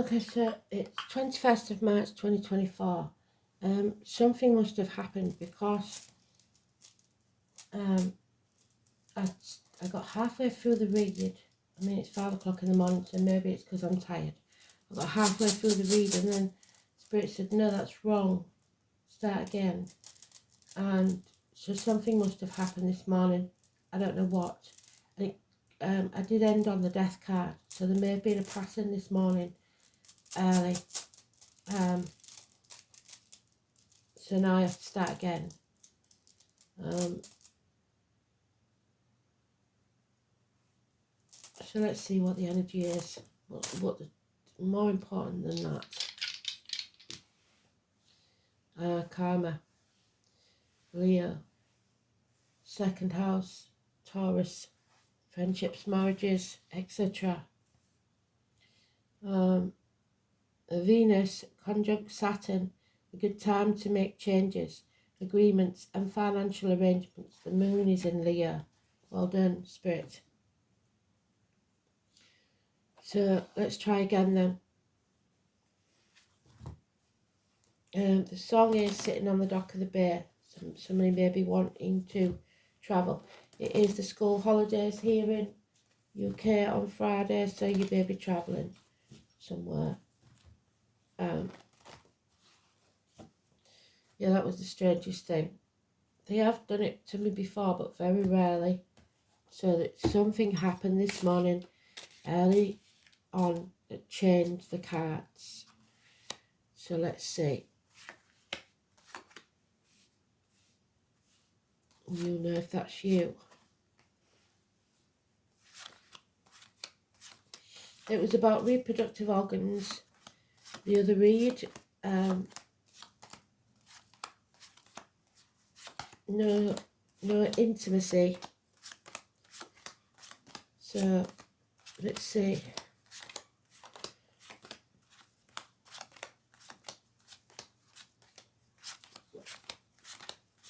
Okay, so it's 21st of March 2024. Something must have happened because um, I, I got halfway through the read. I mean, it's 5 o'clock in the morning, so maybe it's because I'm tired. I got halfway through the read and then Spirit said, no, that's wrong. Start again. And so something must have happened this morning. I don't know what. And I did end on the death card, so there may have been a pattern this morning early. So now I have to start again. So let's see what the energy is. More important than that. Karma, Leo, second house, Taurus, friendships, marriages, etc. Venus conjunct Saturn, a good time to make changes, agreements and financial arrangements. The moon is in Leo. Well done, Spirit. So let's try again then. The song is Sitting on the Dock of the Bay. Somebody may be wanting to travel. It is the school holidays here in UK on Friday, so you may be travelling somewhere. Yeah, that was the strangest thing. They have done it to me before, but very rarely. So that something happened this morning early on that changed the cards. So let's see. You know if that's you. It was about reproductive organs. The other read. No intimacy. So let's see.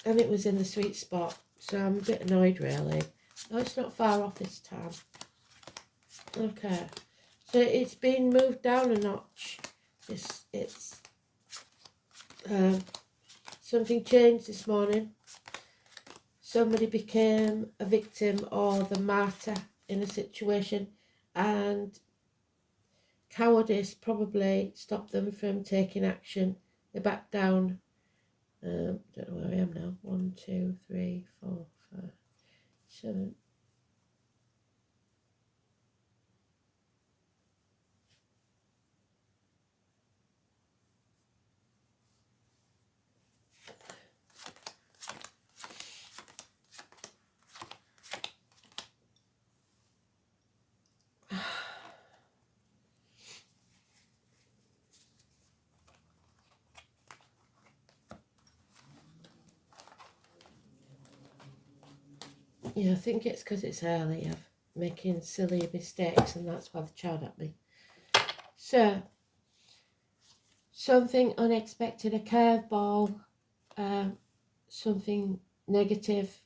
And it was in the sweet spot, so I'm a bit annoyed really. No, it's not far off this time. Okay, so it's been moved down a notch. It's something changed this morning. Somebody became a victim or the martyr in a situation, and cowardice probably stopped them from taking action. They backed down. Don't know where I am now. 1, 2, 3, 4, 5, 7. Yeah, I think it's because it's early. I'm making silly mistakes, and that's why they shout at me. So, something unexpected, a curveball, something negative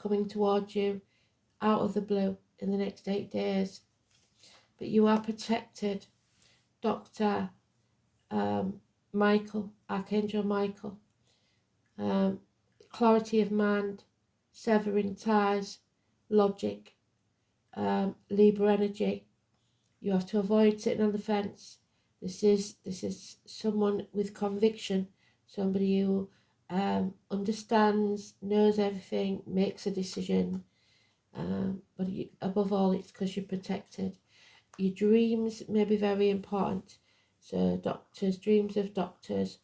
coming towards you out of the blue in the next 8 days. But you are protected. Dr. Michael, Archangel Michael, clarity of mind, severing ties, logic, Libra energy. You have to avoid sitting on the fence. This is someone with conviction, somebody who understands, knows everything, makes a decision. But above all, it's because you're protected. Your dreams may be very important. So doctors, dreams of doctors.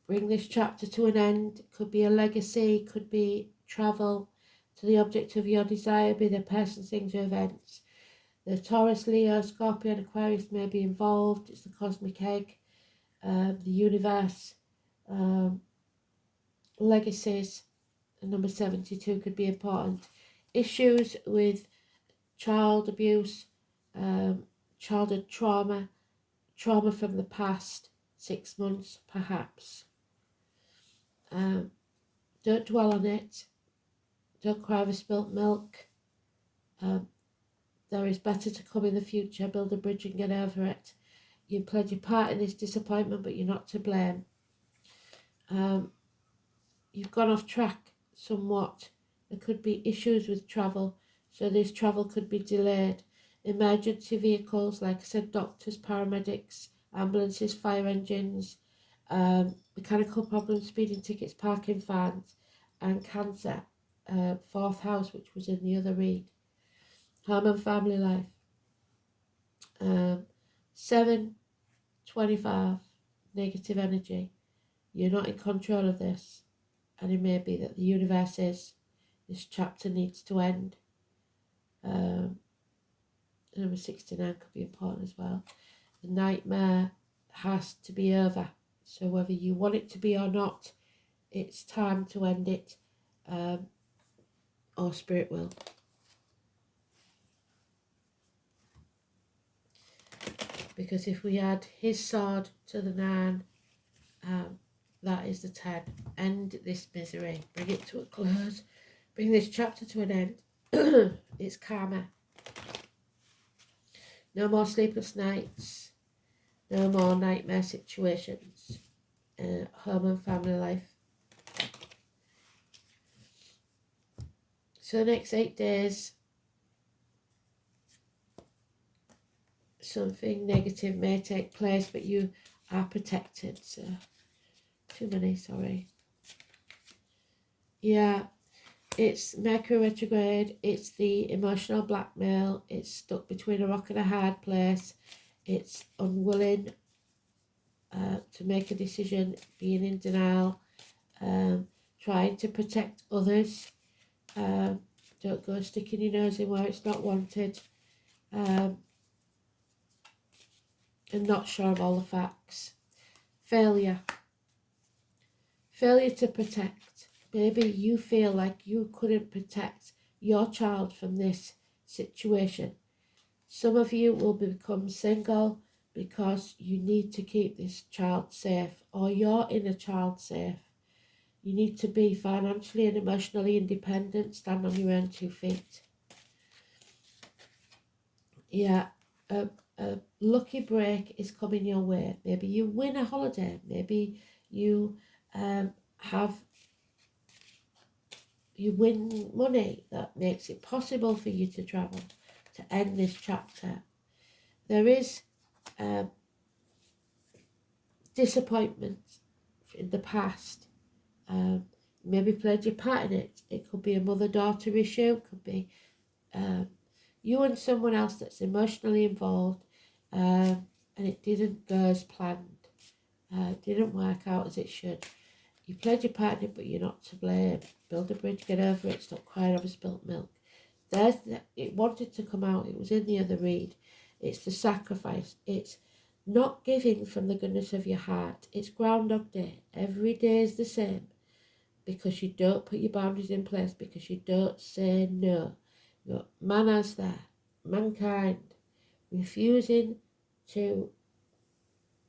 Bring this chapter to an end. It could be a legacy, could be travel to the object of your desire, be the person, things, or events. The Taurus, Leo, Scorpio, and Aquarius may be involved. It's the cosmic egg, the universe, legacies. Number 72 could be important. Issues with child abuse, childhood trauma, trauma from the past, 6 months perhaps. Don't dwell on it. Don't cry over spilt milk. there is better to come in the future. Build a bridge and get over it. You played your part in this disappointment, but you're not to blame. You've gone off track somewhat. There could be issues with travel, so this travel could be delayed. Emergency vehicles, like I said, doctors, paramedics, ambulances, fire engines, mechanical problems, speeding tickets, parking fines, and cancer. Fourth house, which was in the other read. Home and family life. 7, 25, negative energy. You're not in control of this, and it may be that the universe is. This chapter needs to end. Number 69 could be important as well. The nightmare has to be over. So whether you want it to be or not, it's time to end it, or Spirit will. Because if we add his sword to the 9, that is the 10. End this misery. Bring it to a close. Bring this chapter to an end. It's karma. No more sleepless nights. No more nightmare situations. Home and family life. So the next 8 days, something negative may take place, but you are protected. So, too many, sorry. Yeah, it's Mercury retrograde. It's the emotional blackmail. It's stuck between a rock and a hard place. It's unwilling to make a decision, being in denial, trying to protect others. Don't go sticking your nose in where it's not wanted. And not sure of all the facts. Failure. Failure to protect. Maybe you feel like you couldn't protect your child from this situation. Some of you will become single because you need to keep this child safe, or your inner child safe. You need to be financially and emotionally independent, stand on your own 2 feet. Yeah, a lucky break is coming your way. Maybe you win a holiday. Maybe you you win money that makes it possible for you to travel, to end this chapter. There is disappointment in the past. Maybe played your part in it. It could be a mother-daughter issue. It could be you and someone else that's emotionally involved, and it didn't go as planned. It didn't work out as it should. You played your part in it, but you're not to blame. Build a bridge, get over it, stop crying over spilt milk. It wanted to come out. It was in the other read. It's the sacrifice. It's not giving from the goodness of your heart. It's Groundhog Day. Every day is the same. Because you don't put your boundaries in place. Because you don't say no. Your manners there. Mankind. Refusing to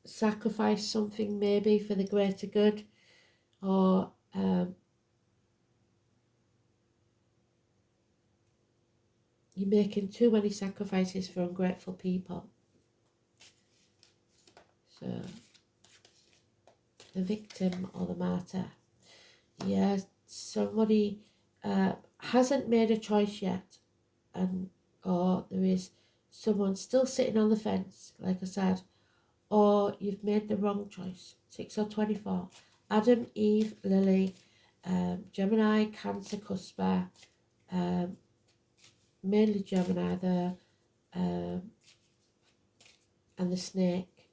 sacrifice something maybe for the greater good. Or you're making too many sacrifices for ungrateful people. So, the victim or the martyr. Yeah, somebody hasn't made a choice yet, or there is someone still sitting on the fence, like I said, or you've made the wrong choice. 6 or 24. Adam, Eve, Lily, Gemini, Cancer, Cusper, mainly Gemini there, and the snake.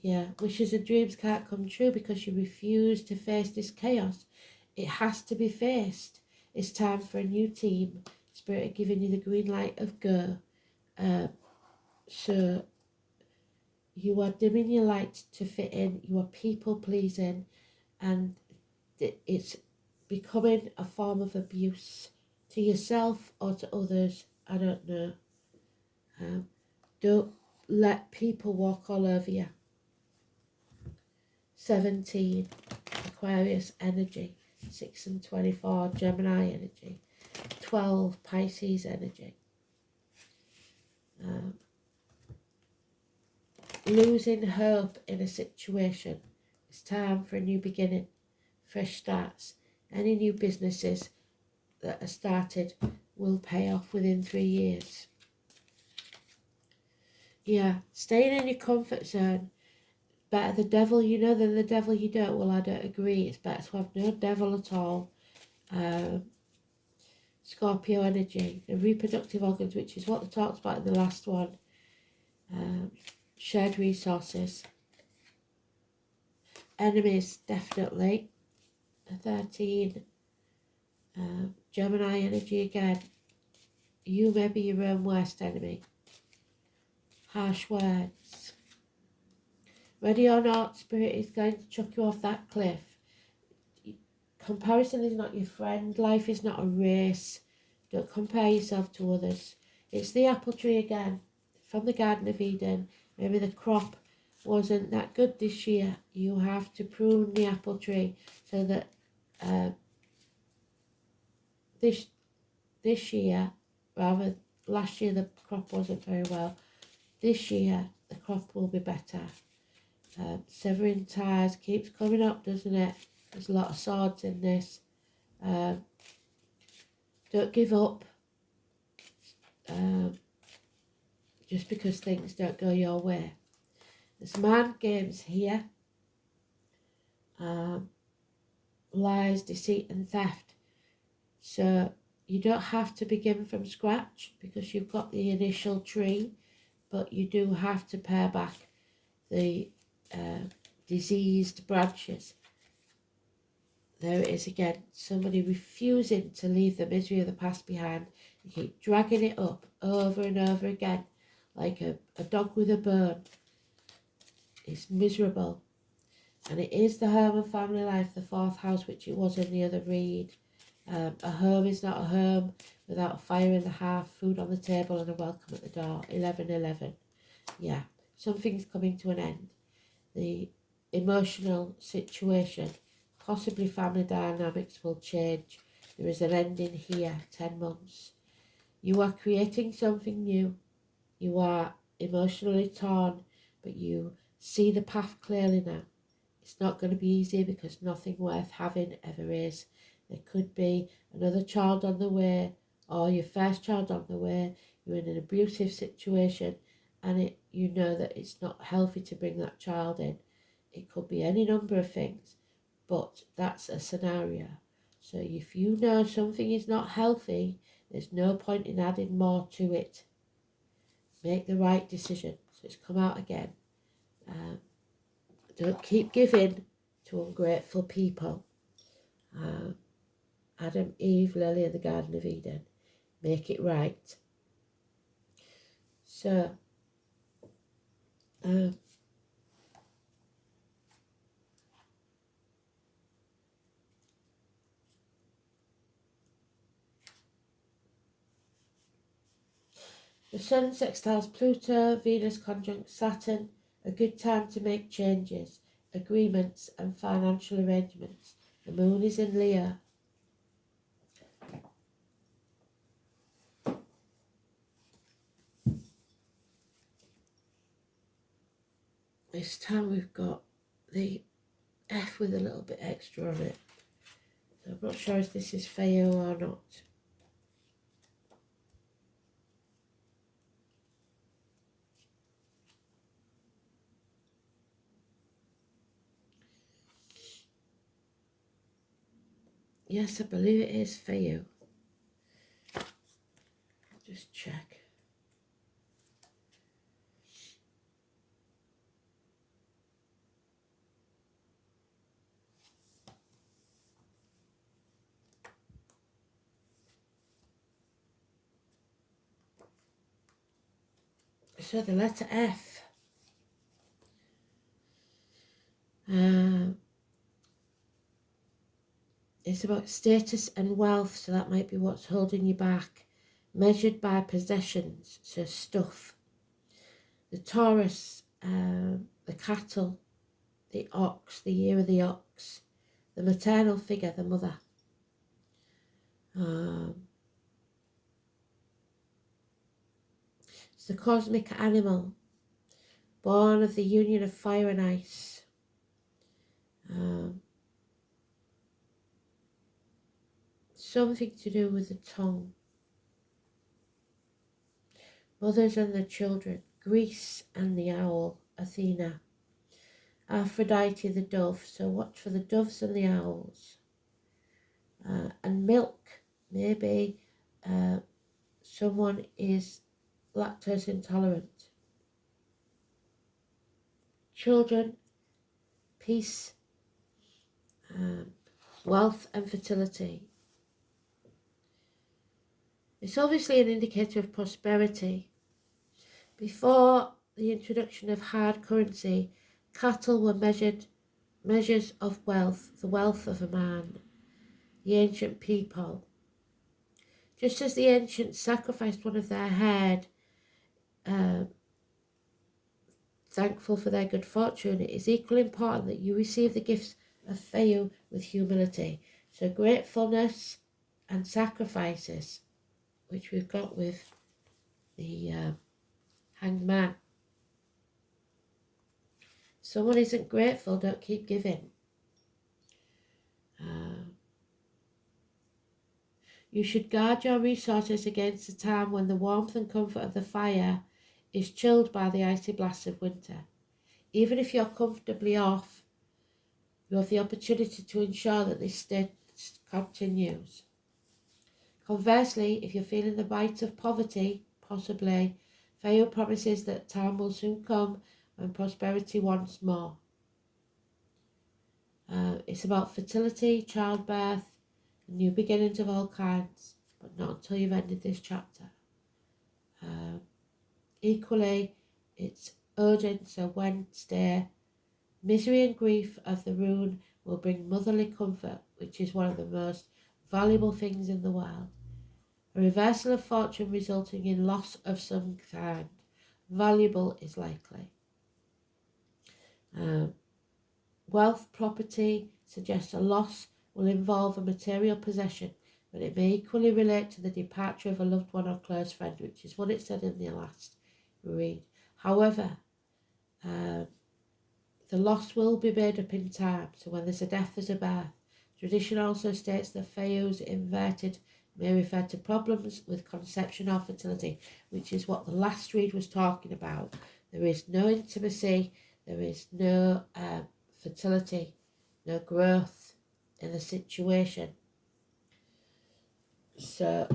Yeah, wishes and dreams can't come true because you refuse to face this chaos. It has to be faced. It's time for a new team. Spirit are giving you the green light of go. So you are dimming your light to fit in. You are people pleasing, and it's becoming a form of abuse to yourself or to others. I don't know. Don't let people walk all over you. 17, Aquarius energy. 6 and 24, Gemini energy. 12 Pisces energy. Losing hope in a situation. It's time for a new beginning, fresh starts. Any new businesses that are started will pay off within 3 years. Yeah, staying in your comfort zone. Better the devil you know than the devil you don't. Well, I don't agree. It's better to have no devil at all. Scorpio energy, the reproductive organs, which is what they talked about in the last one. Shared resources. Enemies, definitely. 13. Gemini energy again. You may be your own worst enemy. Harsh words. Ready or not, Spirit is going to chuck you off that cliff. Comparison is not your friend. Life is not a race. Don't compare yourself to others. It's the apple tree again from the Garden of Eden. Maybe the crop wasn't that good this year. You have to prune the apple tree so that this year, rather last year the crop wasn't very well. This year the crop will be better. Severing ties keeps coming up, doesn't it? There's a lot of swords in this. Don't give up. Just because things don't go your way. There's mind games here. Lies, deceit and theft. So you don't have to begin from scratch because you've got the initial tree, but you do have to pare back the diseased branches. There it is again, somebody refusing to leave the misery of the past behind. You keep dragging it up over and over again, like a dog with a bone. It's miserable. And it is the home and family life, the 4th house, which it was in the other read. A home is not a home without a fire in the hearth, food on the table and a welcome at the door. 11:11. Yeah, something's coming to an end. The emotional situation, possibly family dynamics will change. There is an ending here, 10 months. You are creating something new. You are emotionally torn, but you see the path clearly now. It's not going to be easy because nothing worth having ever is. There could be another child on the way or your first child on the way. You're in an abusive situation and you know that it's not healthy to bring that child in. It could be any number of things, but that's a scenario. So if you know something is not healthy, there's no point in adding more to it. Make the right decision. So it's come out again. Don't keep giving to ungrateful people. Adam, Eve, Lily in the Garden of Eden. Make it right. So, the Sun sextiles Pluto, Venus conjunct Saturn. A good time to make changes, agreements and financial arrangements. The Moon is in Leo. This time we've got the F with a little bit extra on it. So I'm not sure if this is Feo or not. Yes, I believe it is Feo. Just check. So the letter F. It's about status and wealth, so that might be what's holding you back. Measured by possessions, so stuff. The Taurus, the cattle, the ox, the year of the ox, the maternal figure, the mother. It's the cosmic animal, born of the union of fire and ice. Something to do with the tongue. Mothers and their children, Greece and the owl, Athena. Aphrodite the dove, so watch for the doves and the owls. And milk, maybe someone is lactose intolerant. Children, peace, wealth and fertility. It's obviously an indicator of prosperity. Before the introduction of hard currency, cattle were measures of wealth, the wealth of a man, the ancient people. Just as the ancients sacrificed one of their herd, thankful for their good fortune, it is equally important that you receive the gifts of Feu with humility. So gratefulness and sacrifices, which we've got with the Hanged Man. If someone isn't grateful, don't keep giving. You should guard your resources against a time when the warmth and comfort of the fire is chilled by the icy blasts of winter. Even if you're comfortably off, you have the opportunity to ensure that this state continues. Conversely, if you're feeling the bite of poverty, possibly, Feo promises that time will soon come when prosperity once more. It's about fertility, childbirth, and new beginnings of all kinds, but not until you've ended this chapter. Equally, it's urgent, so Wednesday, misery and grief of the rune will bring motherly comfort, which is one of the most valuable things in the world. A reversal of fortune resulting in loss of some kind, valuable is likely. Wealth, property suggests a loss will involve a material possession, but it may equally relate to the departure of a loved one or close friend, which is what it said in the last read. However, the loss will be made up in time, so when there's a death, there's a birth. Tradition also states that Feu's inverted may refer to problems with conception or fertility, which is what the last read was talking about. There is no intimacy, there is no fertility, no growth in the situation. So,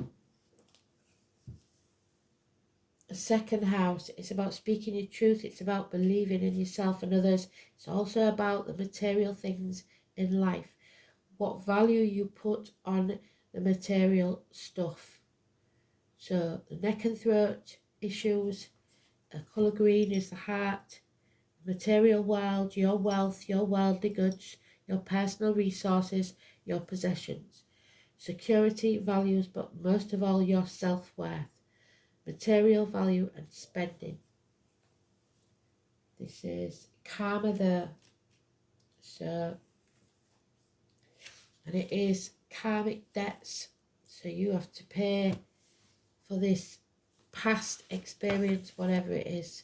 the second house is about speaking your truth, it's about believing in yourself and others. It's also about the material things in life, what value you put on the material stuff. So the neck and throat issues, colour green is the heart, the material world, your wealth, your worldly goods, your personal resources, your possessions, security, values, but most of all your self-worth, material value and spending. This is karma there. So, and it is karmic debts. So you have to pay for this past experience, whatever it is.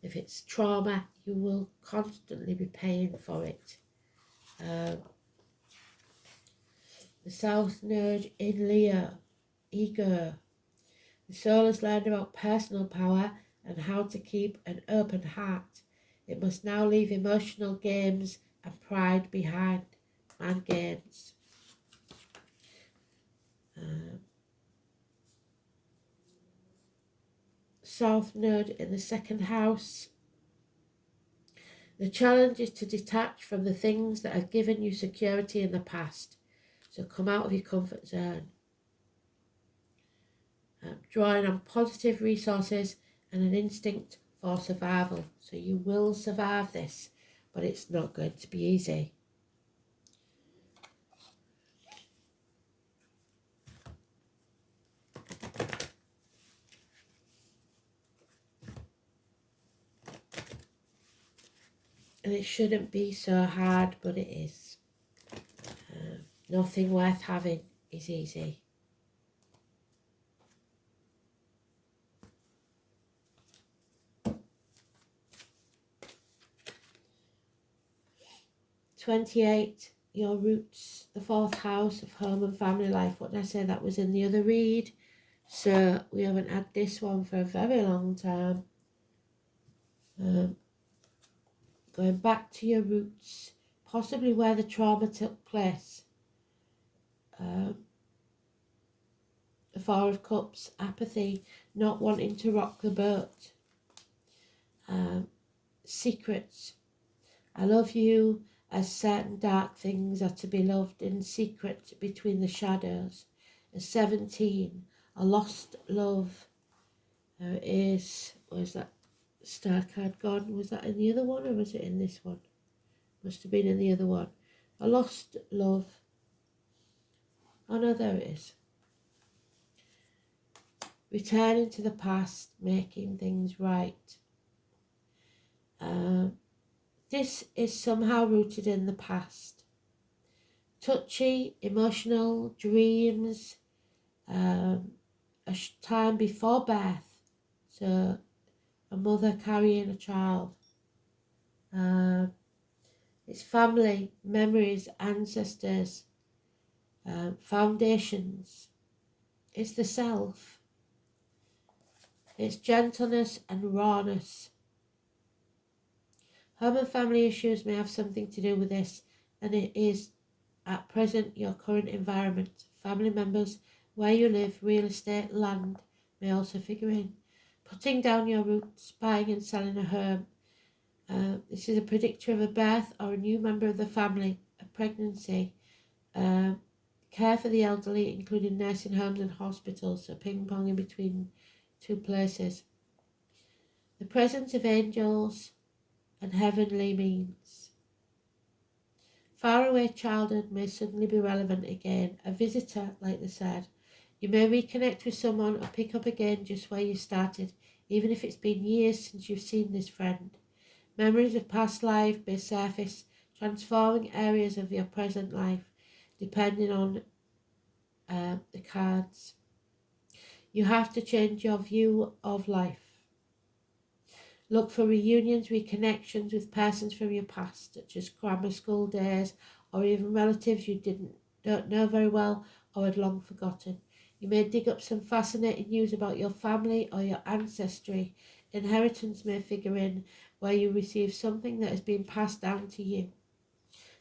If it's trauma, you will constantly be paying for it. The South Node in Leo, ego. The soul has learned about personal power and how to keep an open heart. It must now leave emotional games and pride behind. Man games. South Node in the second house. The challenge is to detach from the things that have given you security in the past. So come out of your comfort zone. Drawing on positive resources and an instinct for survival. So you will survive this, but it's not going to be easy. And it shouldn't be so hard, but it is. Nothing worth having is easy. 28, your roots, the 4th house of home and family life. What did I say? That was in the other read. So we haven't had this one for a very long time. Going back to your roots, possibly where the trauma took place. The 4 of Cups, apathy, not wanting to rock the boat. Secrets. I love you, as certain dark things are to be loved in secret between the shadows. A 17, a lost love. There it is. Where's that star card gone? Was that in the other one or was it in this one? Must have been in the other one. A lost love. Oh no, there it is. Returning to the past, making things right. This is somehow rooted in the past. Touchy, emotional, dreams, a time before birth. So a mother carrying a child. It's family, memories, ancestors, foundations. It's the self. It's gentleness and rawness. Home and family issues may have something to do with this, and it is at present your current environment. Family members, where you live, real estate, land may also figure in. Putting down your roots, buying and selling a home. This is a predictor of a birth or a new member of the family, a pregnancy. Care for the elderly, including nursing homes and hospitals, so ping-pong in between 2 places. The presence of angels and heavenly means. Faraway childhood may suddenly be relevant again. A visitor, like they said. You may reconnect with someone or pick up again just where you started, even if it's been years since you've seen this friend. Memories of past life may surface, transforming areas of your present life, depending on the cards. You have to change your view of life. Look for reunions, reconnections with persons from your past, such as grammar school days, or even relatives you don't know very well or had long forgotten. You may dig up some fascinating news about your family or your ancestry. Inheritance may figure in, where you receive something that has been passed down to you.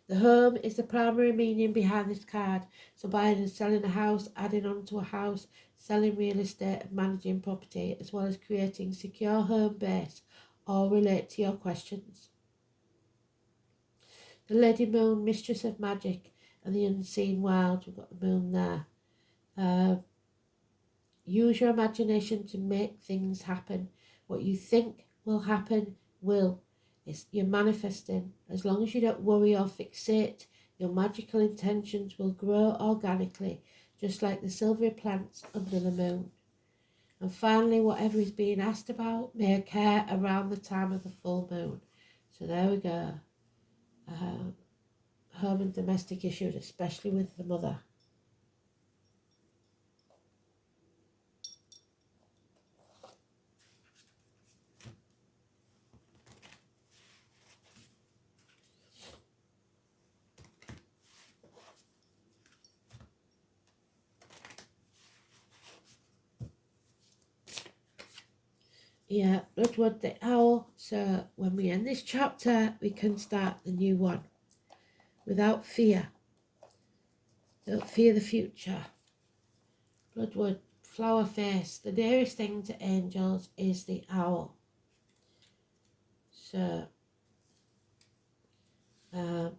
The home is the primary meaning behind this card, so buying and selling a house, adding on to a house, selling real estate and managing property, as well as creating secure home base, all relate to your questions. The Lady Moon, Mistress of Magic and the Unseen World, we've got the moon there. Use your imagination to make things happen. What you think will happen will. You're manifesting. As long as you don't worry or fixate, your magical intentions will grow organically, just like the silvery plants under the moon. And finally, whatever is being asked about may occur around the time of the full moon. So there we go. Home and domestic issues, especially with the mother. Yeah, Bloodwood the Owl. So when we end this chapter, we can start the new one without fear. Don't fear the future. Bloodwood, flower face. The nearest thing to angels is the owl. So the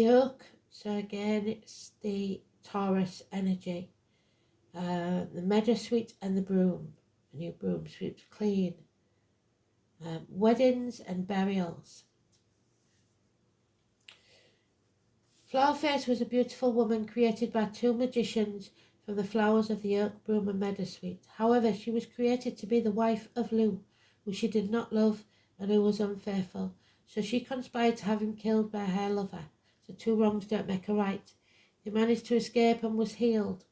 oak. So again, it's the Taurus energy. The meadow sweet and the broom. The new broom sweeps clean. Weddings and burials. Flowerface was a beautiful woman created by 2 magicians from the flowers of the oak, broom and meadowsweet. However, she was created to be the wife of Lu, who she did not love and who was unfaithful. So she conspired to have him killed by her lover. So 2 wrongs don't make a right. He managed to escape and was healed,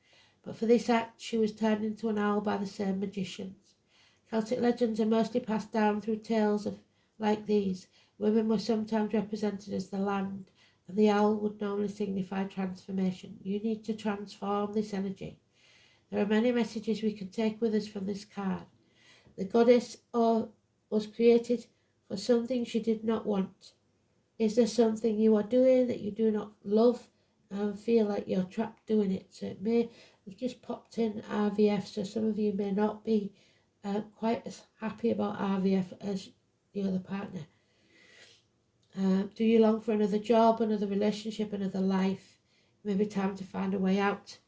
but for this act she was turned into an owl by the same magicians. Celtic legends are mostly passed down through tales of like these. Women were sometimes represented as the land, and the owl would normally signify transformation. You need to transform this energy. There are many messages we can take with us from this card. The goddess was created for something she did not want. Is there something you are doing that you do not love and feel like you're trapped doing it? So it may have just popped in RVF, so some of you may not be quite as happy about RVF as the other partner. Do you long for another job, another relationship, another life? Maybe time to find a way out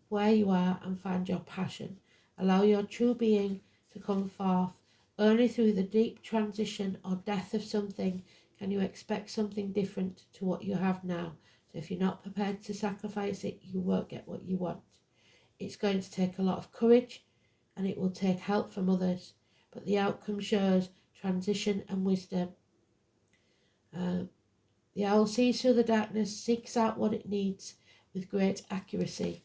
where you are and find your passion. Allow your true being to come forth. Only through the deep transition or death of something can you expect something different to what you have now. So if you're not prepared to sacrifice it, you won't get what you want. It's going to take a lot of courage, and it will take help from others, but the outcome shows transition and wisdom. The owl sees through the darkness, seeks out what it needs with great accuracy.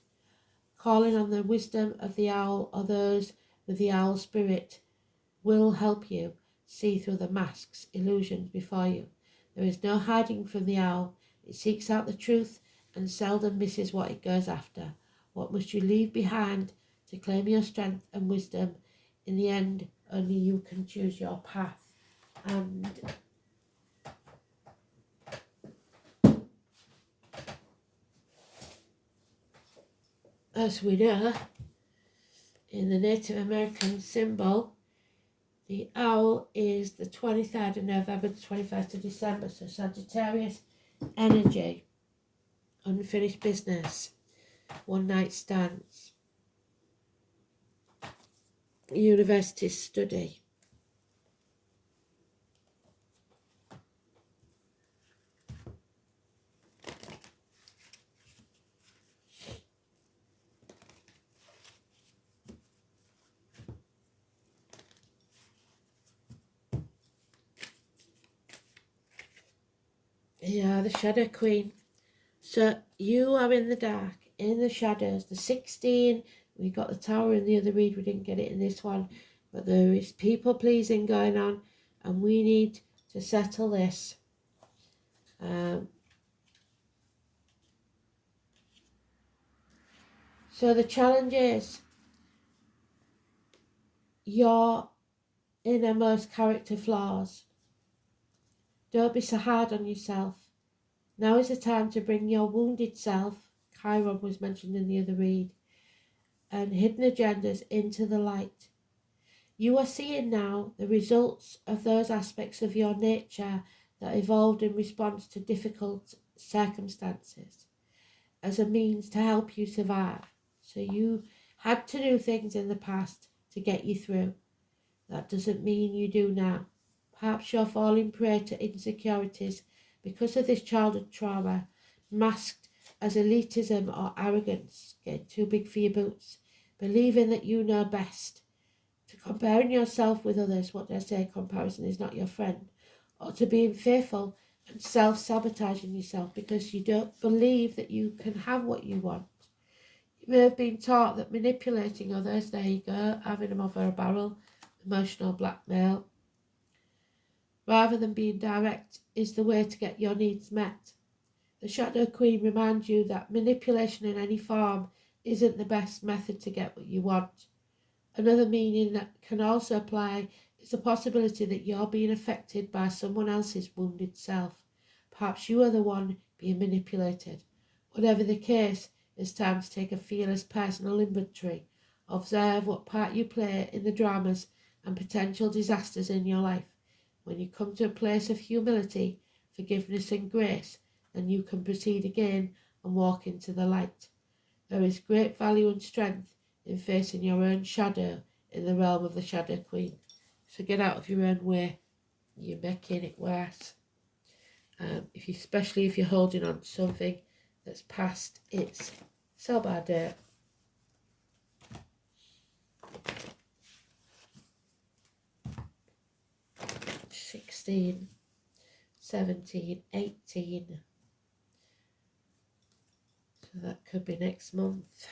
Calling on the wisdom of the owl or those with the owl spirit will help you see through the masks, illusions before you. There is no hiding from the owl. It seeks out the truth and seldom misses what it goes after. What must you leave behind to claim your strength and wisdom? In the end, only you can choose your path. And as we know, in the Native American symbol, the owl is the 23rd of November to 21st of December, so Sagittarius energy, unfinished business, one night stands, university study. Yeah, the Shadow Queen. So you are in the dark, in the shadows. The 16, we got the Tower in the other read, we didn't get it in this one. But there is people pleasing going on, and we need to settle this. So the challenge is your innermost character flaws. Don't be so hard on yourself. Now is the time to bring your wounded self, Chiron was mentioned in the other read, and hidden agendas into the light. You are seeing now the results of those aspects of your nature that evolved in response to difficult circumstances as a means to help you survive. So you had to do things in the past to get you through. That doesn't mean you do now. Perhaps you're falling prey to insecurities because of this childhood trauma, masked as elitism or arrogance, getting too big for your boots, believing that you know best, to comparing yourself with others. What did I say? Comparison is not your friend. Or to being fearful and self-sabotaging yourself because you don't believe that you can have what you want. You may have been taught that manipulating others, there you go, having them over a barrel, emotional blackmail, rather than being direct, is the way to get your needs met. The Shadow Queen reminds you that manipulation in any form isn't the best method to get what you want. Another meaning that can also apply is the possibility that you're being affected by someone else's wounded self. Perhaps you are the one being manipulated. Whatever the case, it's time to take a fearless personal inventory. Observe what part you play in the dramas and potential disasters in your life. When you come to a place of humility, forgiveness and grace, then you can proceed again and walk into the light. There is great value and strength in facing your own shadow in the realm of the Shadow Queen. So get out of your own way. You're making it worse. Especially if you're holding on to something that's past its sell-by date. $16, $17, $18. So that could be next month.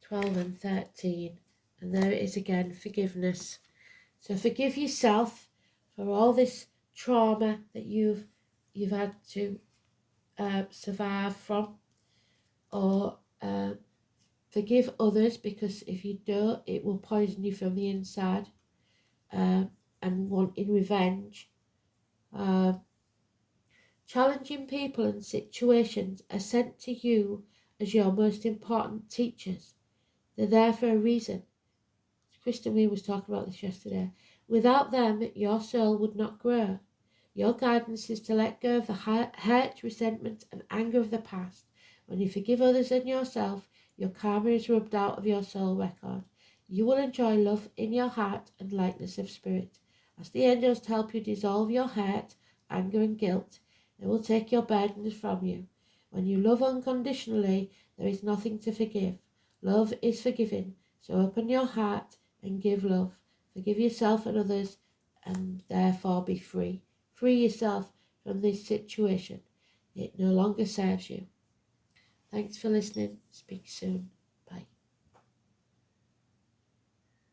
12 and 13. And there it is again, forgiveness. So forgive yourself for all this trauma that you've had to survive from, or forgive others, because if you don't, it will poison you from the inside, and wanting revenge. Challenging people and situations are sent to you as your most important teachers. They're there for a reason. Kristen Wee was talking about this yesterday. Without them, your soul would not grow. Your guidance is to let go of the hurt, resentment, and anger of the past. When you forgive others and yourself, your karma is rubbed out of your soul record. You will enjoy love in your heart and lightness of spirit. As the angels help you dissolve your hurt, anger, and guilt, they will take your burdens from you. When you love unconditionally, there is nothing to forgive. Love is forgiving, so open your heart and give love. Forgive yourself and others, and therefore be free. Free yourself from this situation. It no longer serves you. Thanks for listening. Speak soon.